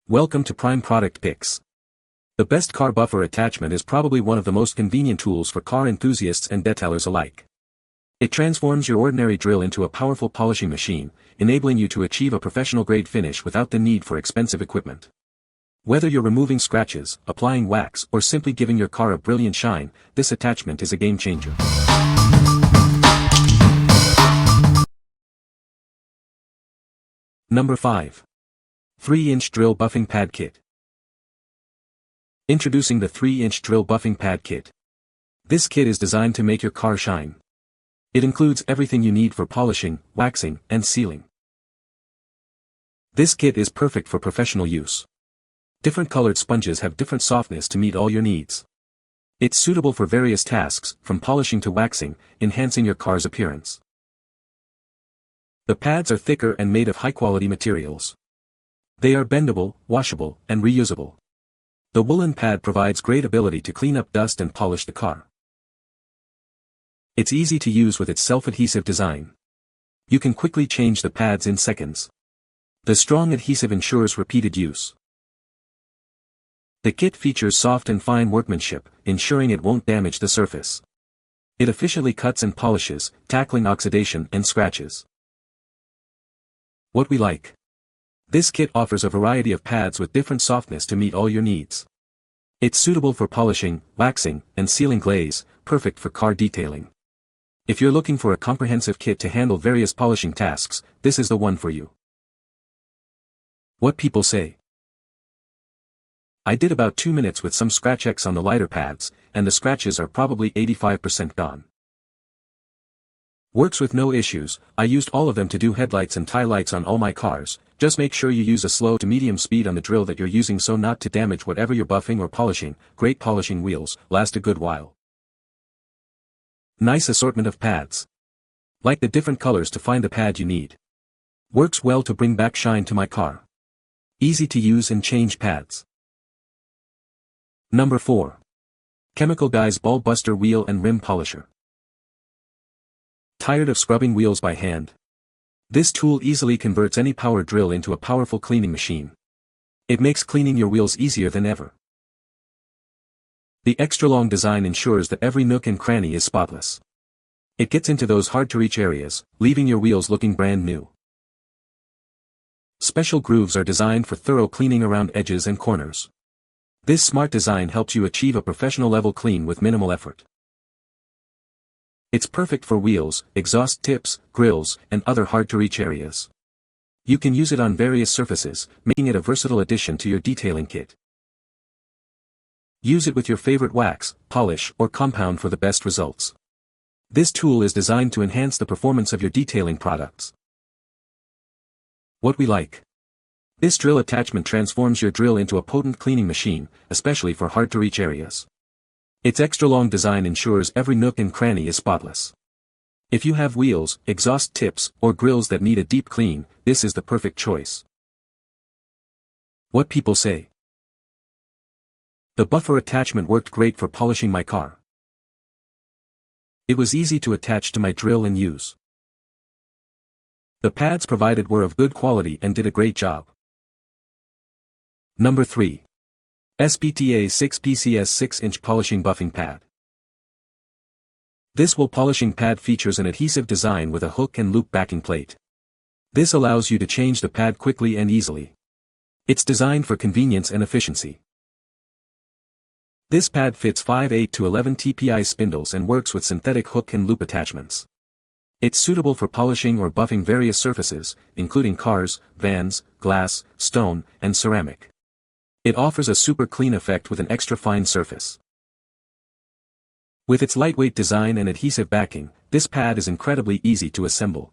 Welcome to Prime Product Picks. The best car buffer attachment is probably one of the most convenient tools for car enthusiasts and detailers alike. It transforms your ordinary drill into a powerful polishing machine, enabling you to achieve a professional-grade finish without the need for expensive equipment. Whether you're removing scratches, applying wax, or simply giving your car a brilliant shine, this attachment is a game-changer. Number 5. 3-inch Drill Buffing Pad Kit. Introducing the 3-inch Drill Buffing Pad Kit. This kit is designed to make your car shine. It includes everything you need for polishing, waxing, and sealing. This kit is perfect for professional use. Different colored sponges have different softness to meet all your needs. It's suitable for various tasks, from polishing to waxing, enhancing your car's appearance. The pads are thicker and made of high-quality materials. They are bendable, washable, and reusable. The woolen pad provides great ability to clean up dust and polish the car. It's easy to use with its self-adhesive design. You can quickly change the pads in seconds. The strong adhesive ensures repeated use. The kit features soft and fine workmanship, ensuring it won't damage the surface. It efficiently cuts and polishes, tackling oxidation and scratches. What we like. This kit offers a variety of pads with different softness to meet all your needs. It's suitable for polishing, waxing, and sealing glaze, perfect for car detailing. If you're looking for a comprehensive kit to handle various polishing tasks, this is the one for you. What people say. I did about 2 minutes with some scratch X on the lighter pads, and the scratches are probably 85% gone. Works with no issues. I used all of them to do headlights and tail lights on all my cars. Just make sure you use a slow to medium speed on the drill that you're using so not to damage whatever you're buffing or polishing. Great polishing wheels, last a good while. Nice assortment of pads. Like the different colors to find the pad you need. Works well to bring back shine to my car. Easy to use and change pads. Number 4. Chemical Guy's Ball Buster Wheel and Rim Polisher. Tired of scrubbing wheels by hand? This tool easily converts any power drill into a powerful cleaning machine. It makes cleaning your wheels easier than ever. The extra-long design ensures that every nook and cranny is spotless. It gets into those hard-to-reach areas, leaving your wheels looking brand new. Special grooves are designed for thorough cleaning around edges and corners. This smart design helps you achieve a professional-level clean with minimal effort. It's perfect for wheels, exhaust tips, grills, and other hard-to-reach areas. You can use it on various surfaces, making it a versatile addition to your detailing kit. Use it with your favorite wax, polish, or compound for the best results. This tool is designed to enhance the performance of your detailing products. What we like. This drill attachment transforms your drill into a potent cleaning machine, especially for hard-to-reach areas. Its extra-long design ensures every nook and cranny is spotless. If you have wheels, exhaust tips, or grills that need a deep clean, this is the perfect choice. What people say. The buffer attachment worked great for polishing my car. It was easy to attach to my drill and use. The pads provided were of good quality and did a great job. Number 3. SPTA 6PCS 6-inch Polishing Buffing Pad. This wool polishing pad features an adhesive design with a hook and loop backing plate. This allows you to change the pad quickly and easily. It's designed for convenience and efficiency. This pad fits 5/8 to 11 TPI spindles and works with synthetic hook and loop attachments. It's suitable for polishing or buffing various surfaces, including cars, vans, glass, stone, and ceramic. It offers a super clean effect with an extra fine surface. With its lightweight design and adhesive backing, this pad is incredibly easy to assemble.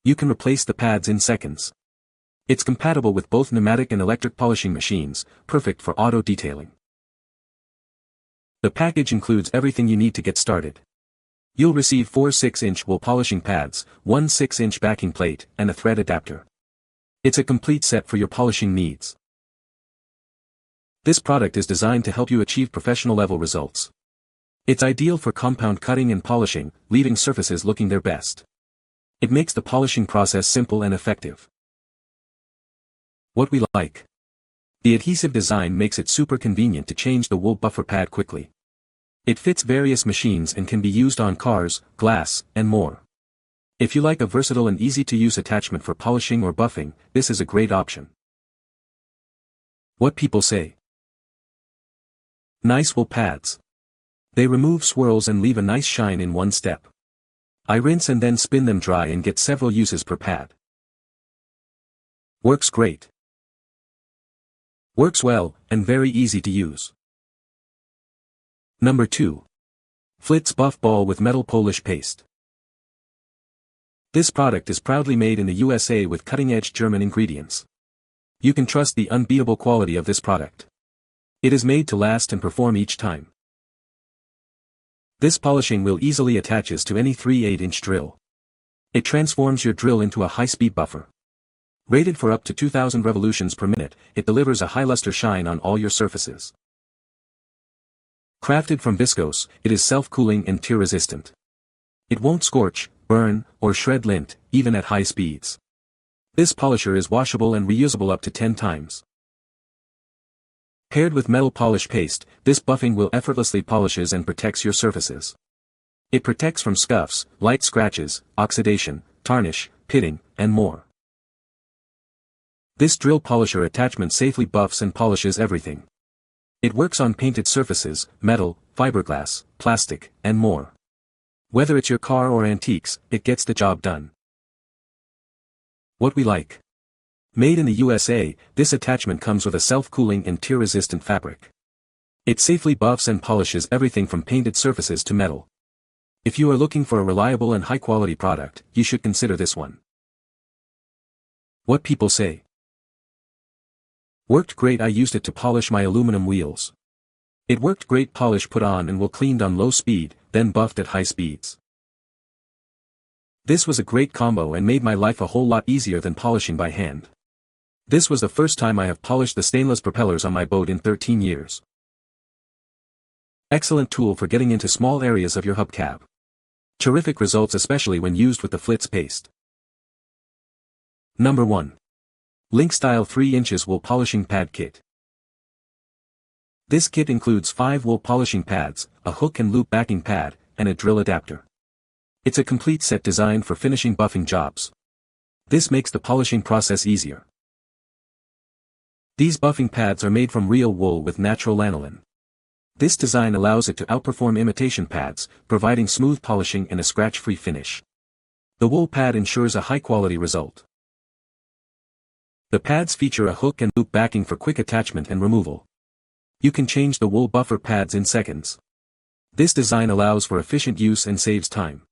You can replace the pads in seconds. It's compatible with both pneumatic and electric polishing machines, perfect for auto detailing. The package includes everything you need to get started. You'll receive 4 6-inch wool polishing pads, 1 6-inch backing plate, and a thread adapter. It's a complete set for your polishing needs. This product is designed to help you achieve professional-level results. It's ideal for compound cutting and polishing, leaving surfaces looking their best. It makes the polishing process simple and effective. What we like. The adhesive design makes it super convenient to change the wool buffer pad quickly. It fits various machines and can be used on cars, glass, and more. If you like a versatile and easy-to-use attachment for polishing or buffing, this is a great option. What people say. Nice wool pads. They remove swirls and leave a nice shine in one step. I rinse and then spin them dry and get several uses per pad. Works great. Works well, and very easy to use. Number 2. Flitz Buff Ball with Metal Polish Paste. This product is proudly made in the USA with cutting-edge German ingredients. You can trust the unbeatable quality of this product. It is made to last and perform each time. This polishing wheel easily attaches to any 3/8-inch drill. It transforms your drill into a high-speed buffer. Rated for up to 2,000 revolutions per minute, it delivers a high luster shine on all your surfaces. Crafted from viscose, it is self-cooling and tear-resistant. It won't scorch, burn, or shred lint, even at high speeds. This polisher is washable and reusable up to 10 times. Paired with metal polish paste, this buffing wheel effortlessly polishes and protects your surfaces. It protects from scuffs, light scratches, oxidation, tarnish, pitting, and more. This drill polisher attachment safely buffs and polishes everything. It works on painted surfaces, metal, fiberglass, plastic, and more. Whether it's your car or antiques, it gets the job done. What we like. Made in the USA, this attachment comes with a self-cooling and tear-resistant fabric. It safely buffs and polishes everything from painted surfaces to metal. If you are looking for a reliable and high-quality product, you should consider this one. What people say. Worked great. I used it to polish my aluminum wheels. It worked great. Polish put on and will cleaned on low speed, then buffed at high speeds. This was a great combo and made my life a whole lot easier than polishing by hand. This was the first time I have polished the stainless propellers on my boat in 13 years. Excellent tool for getting into small areas of your hubcap. Terrific results especially when used with the Flitz paste. Number 1. Linkstyle 3 inches Wool Polishing Pad Kit. This kit includes 5 wool polishing pads, a hook and loop backing pad, and a drill adapter. It's a complete set designed for finishing buffing jobs. This makes the polishing process easier. These buffing pads are made from real wool with natural lanolin. This design allows it to outperform imitation pads, providing smooth polishing and a scratch-free finish. The wool pad ensures a high-quality result. The pads feature a hook and loop backing for quick attachment and removal. You can change the wool buffer pads in seconds. This design allows for efficient use and saves time.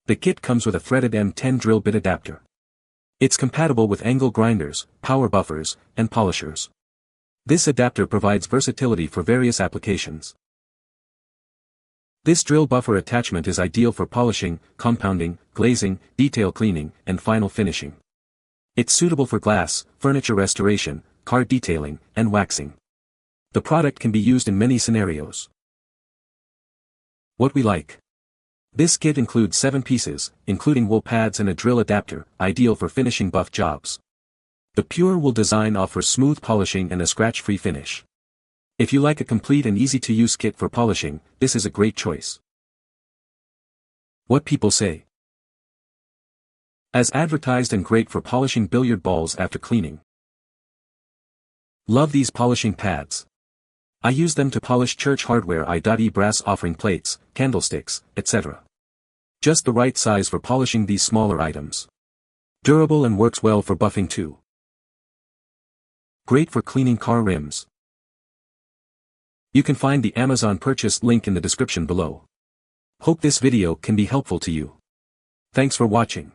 The kit comes with a threaded M10 drill bit adapter. It's compatible with angle grinders, power buffers, and polishers. This adapter provides versatility for various applications. This drill buffer attachment is ideal for polishing, compounding, glazing, detail cleaning, and final finishing. It's suitable for glass, furniture restoration, car detailing, and waxing. The product can be used in many scenarios. What we like. This kit includes 7 pieces, including wool pads and a drill adapter, ideal for finishing buff jobs. The pure wool design offers smooth polishing and a scratch-free finish. If you like a complete and easy-to-use kit for polishing, this is a great choice. What people say. As advertised and great for polishing billiard balls after cleaning. Love these polishing pads. I use them to polish church hardware, i.e. brass offering plates, candlesticks, etc. Just the right size for polishing these smaller items. Durable and works well for buffing too. Great for cleaning car rims. You can find the Amazon purchase link in the description below. Hope this video can be helpful to you. Thanks for watching.